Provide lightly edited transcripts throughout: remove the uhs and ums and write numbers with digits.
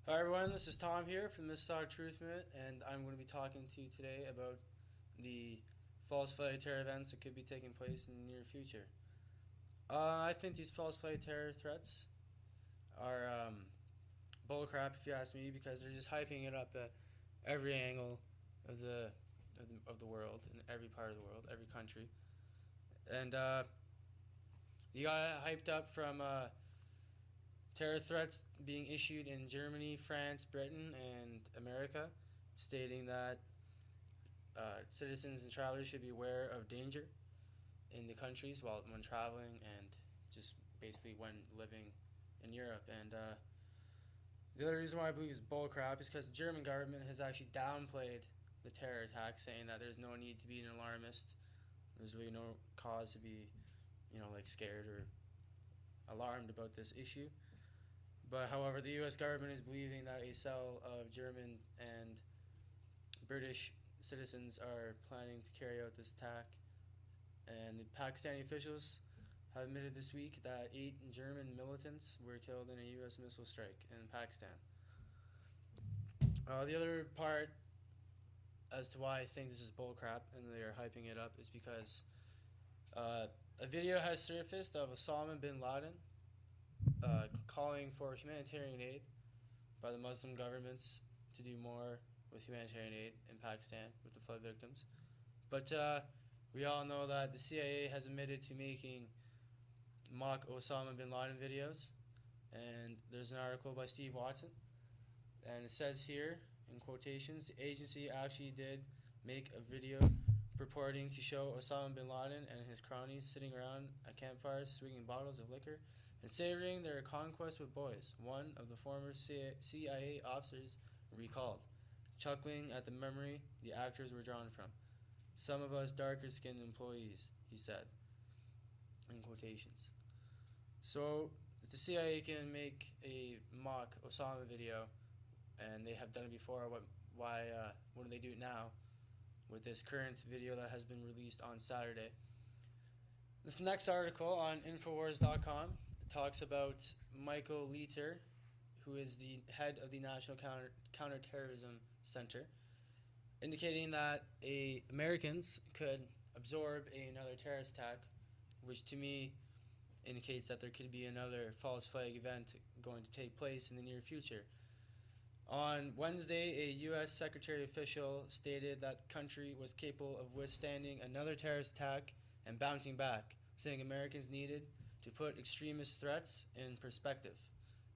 Hi everyone, this is Tom here from Mississauga Truth Movement, and I'm going to be talking to you today about the false flag terror events that could be taking place in the near future. I think these false flag terror threats are bullcrap, if you ask me, because they're just hyping it up at every angle of the world, in every part of the world, every country, and you got it hyped up from terror threats being issued in Germany, France, Britain, and America, stating that citizens and travelers should be aware of danger in the countries when traveling and just basically when living in Europe. And the other reason why I believe it's bullcrap is because the German government has actually downplayed the terror attack, saying that there's no need to be an alarmist. There's really no cause to be, like scared or alarmed about this issue. But however, the U.S. government is believing that a cell of German and British citizens are planning to carry out this attack. And the Pakistani officials have admitted this week that 8 German militants were killed in a U.S. missile strike in Pakistan. The other part as to why I think this is bullcrap and they are hyping it up is because a video has surfaced of Osama bin Laden calling for humanitarian aid by the Muslim governments to do more with humanitarian aid in Pakistan with the flood victims. But we all know that the CIA has admitted to making mock Osama bin Laden videos, and there's an article by Steve Watson, and it says here, in quotations, the agency actually did make a video purporting to show Osama bin Laden and his cronies sitting around a campfire swinging bottles of liquor and savoring their conquest with boys, one of the former CIA officers recalled, chuckling at the memory the actors were drawn from. Some of us darker-skinned employees, he said, in quotations. So, if the CIA can make a mock Osama video, and they have done it before, why wouldn't they do it now with this current video that has been released on Saturday? This next article on Infowars.com talks about Michael Leiter, who is the head of the National Counterterrorism Center, indicating that Americans could absorb another terrorist attack, which to me indicates that there could be another false flag event going to take place in the near future. On Wednesday, a U.S. Secretary official stated that the country was capable of withstanding another terrorist attack and bouncing back, saying Americans needed to put extremist threats in perspective,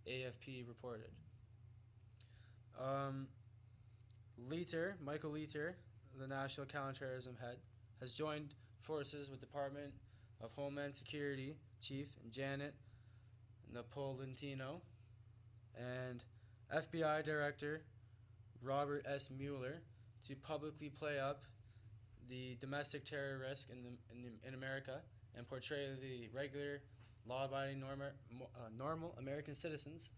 AFP reported. Michael Leiter, the National Counterterrorism head, has joined forces with Department of Homeland Security Chief Janet Napolitano and FBI Director Robert S. Mueller to publicly play up the domestic terror risk in America and portray the regular, law-abiding, normal American citizens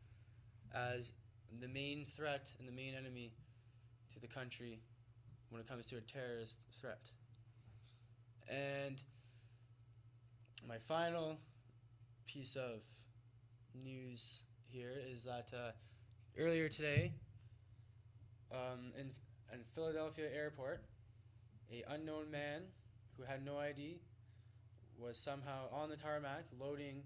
as the main threat and the main enemy to the country when it comes to a terrorist threat. And my final piece of news here is that earlier today, in Philadelphia airport, an unknown man who had no ID was somehow on the tarmac loading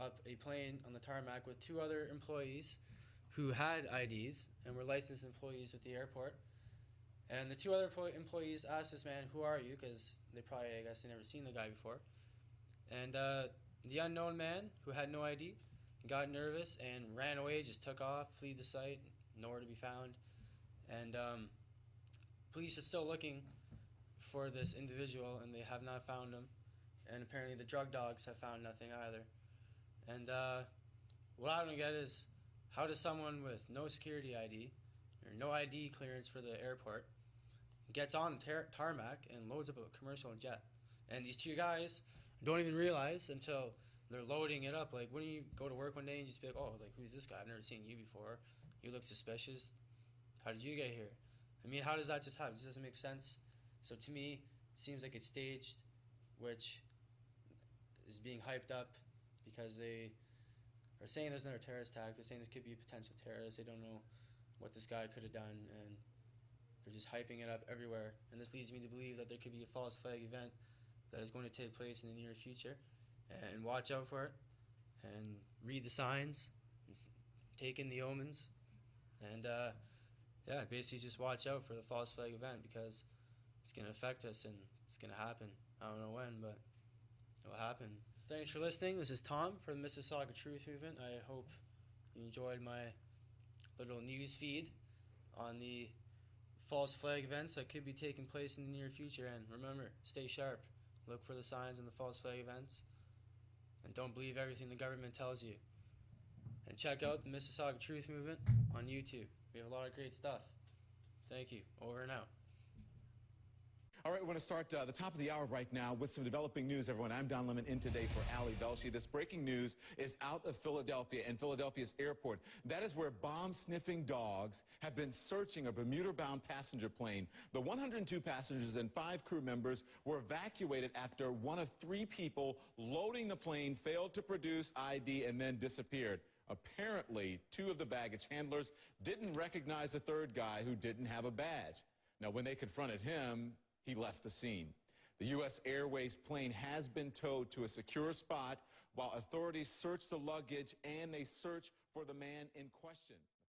up a plane on the tarmac with 2 other employees who had IDs and were licensed employees at the airport. And the 2 other employees asked this man, "Who are you?" Because they probably, I guess, they never seen the guy before. And the unknown man who had no ID got nervous and ran away, just took off, fled the site, nowhere to be found. And police are still looking for this individual, and they have not found him. And apparently the drug dogs have found nothing either. And what I don't get is, how does someone with no security ID or no ID clearance for the airport gets on the tarmac and loads up a commercial jet? And these 2 guys don't even realize until they're loading it up. Like, when you go to work one day and just be like, "Oh, like, who's this guy? I've never seen you before. You look suspicious. How did you get here?" I mean, how does that just happen? This doesn't make sense. So to me, it seems like it's staged, which is being hyped up because they are saying there's another terrorist attack. They're saying this could be a potential terrorist. They don't know what this guy could have done, and they're just hyping it up everywhere. And this leads me to believe that there could be a false flag event that is going to take place in the near future. And watch out for it, and read the signs, and take in the omens, and yeah, basically just watch out for the false flag event, because it's going to affect us, and it's going to happen. I don't know when, but it will happen. Thanks for listening. This is Tom from the Mississauga Truth Movement. I hope you enjoyed my little news feed on the false flag events that could be taking place in the near future. And remember, stay sharp. Look for the signs in the false flag events. And don't believe everything the government tells you. And check out the Mississauga Truth Movement on YouTube. We have a lot of great stuff. Thank you. Over and out. All right, we want to start the top of the hour right now with some developing news, everyone. I'm Don Lemon in today for Ali Belshi. This breaking news is out of Philadelphia and Philadelphia's airport. That is where bomb-sniffing dogs have been searching a Bermuda-bound passenger plane. The 102 passengers and 5 crew members were evacuated after one of 3 people loading the plane failed to produce ID and then disappeared. Apparently, 2 of the baggage handlers didn't recognize the 3rd guy who didn't have a badge. Now, when they confronted him, he left the scene. The U.S. Airways plane has been towed to a secure spot while authorities search the luggage and they search for the man in question.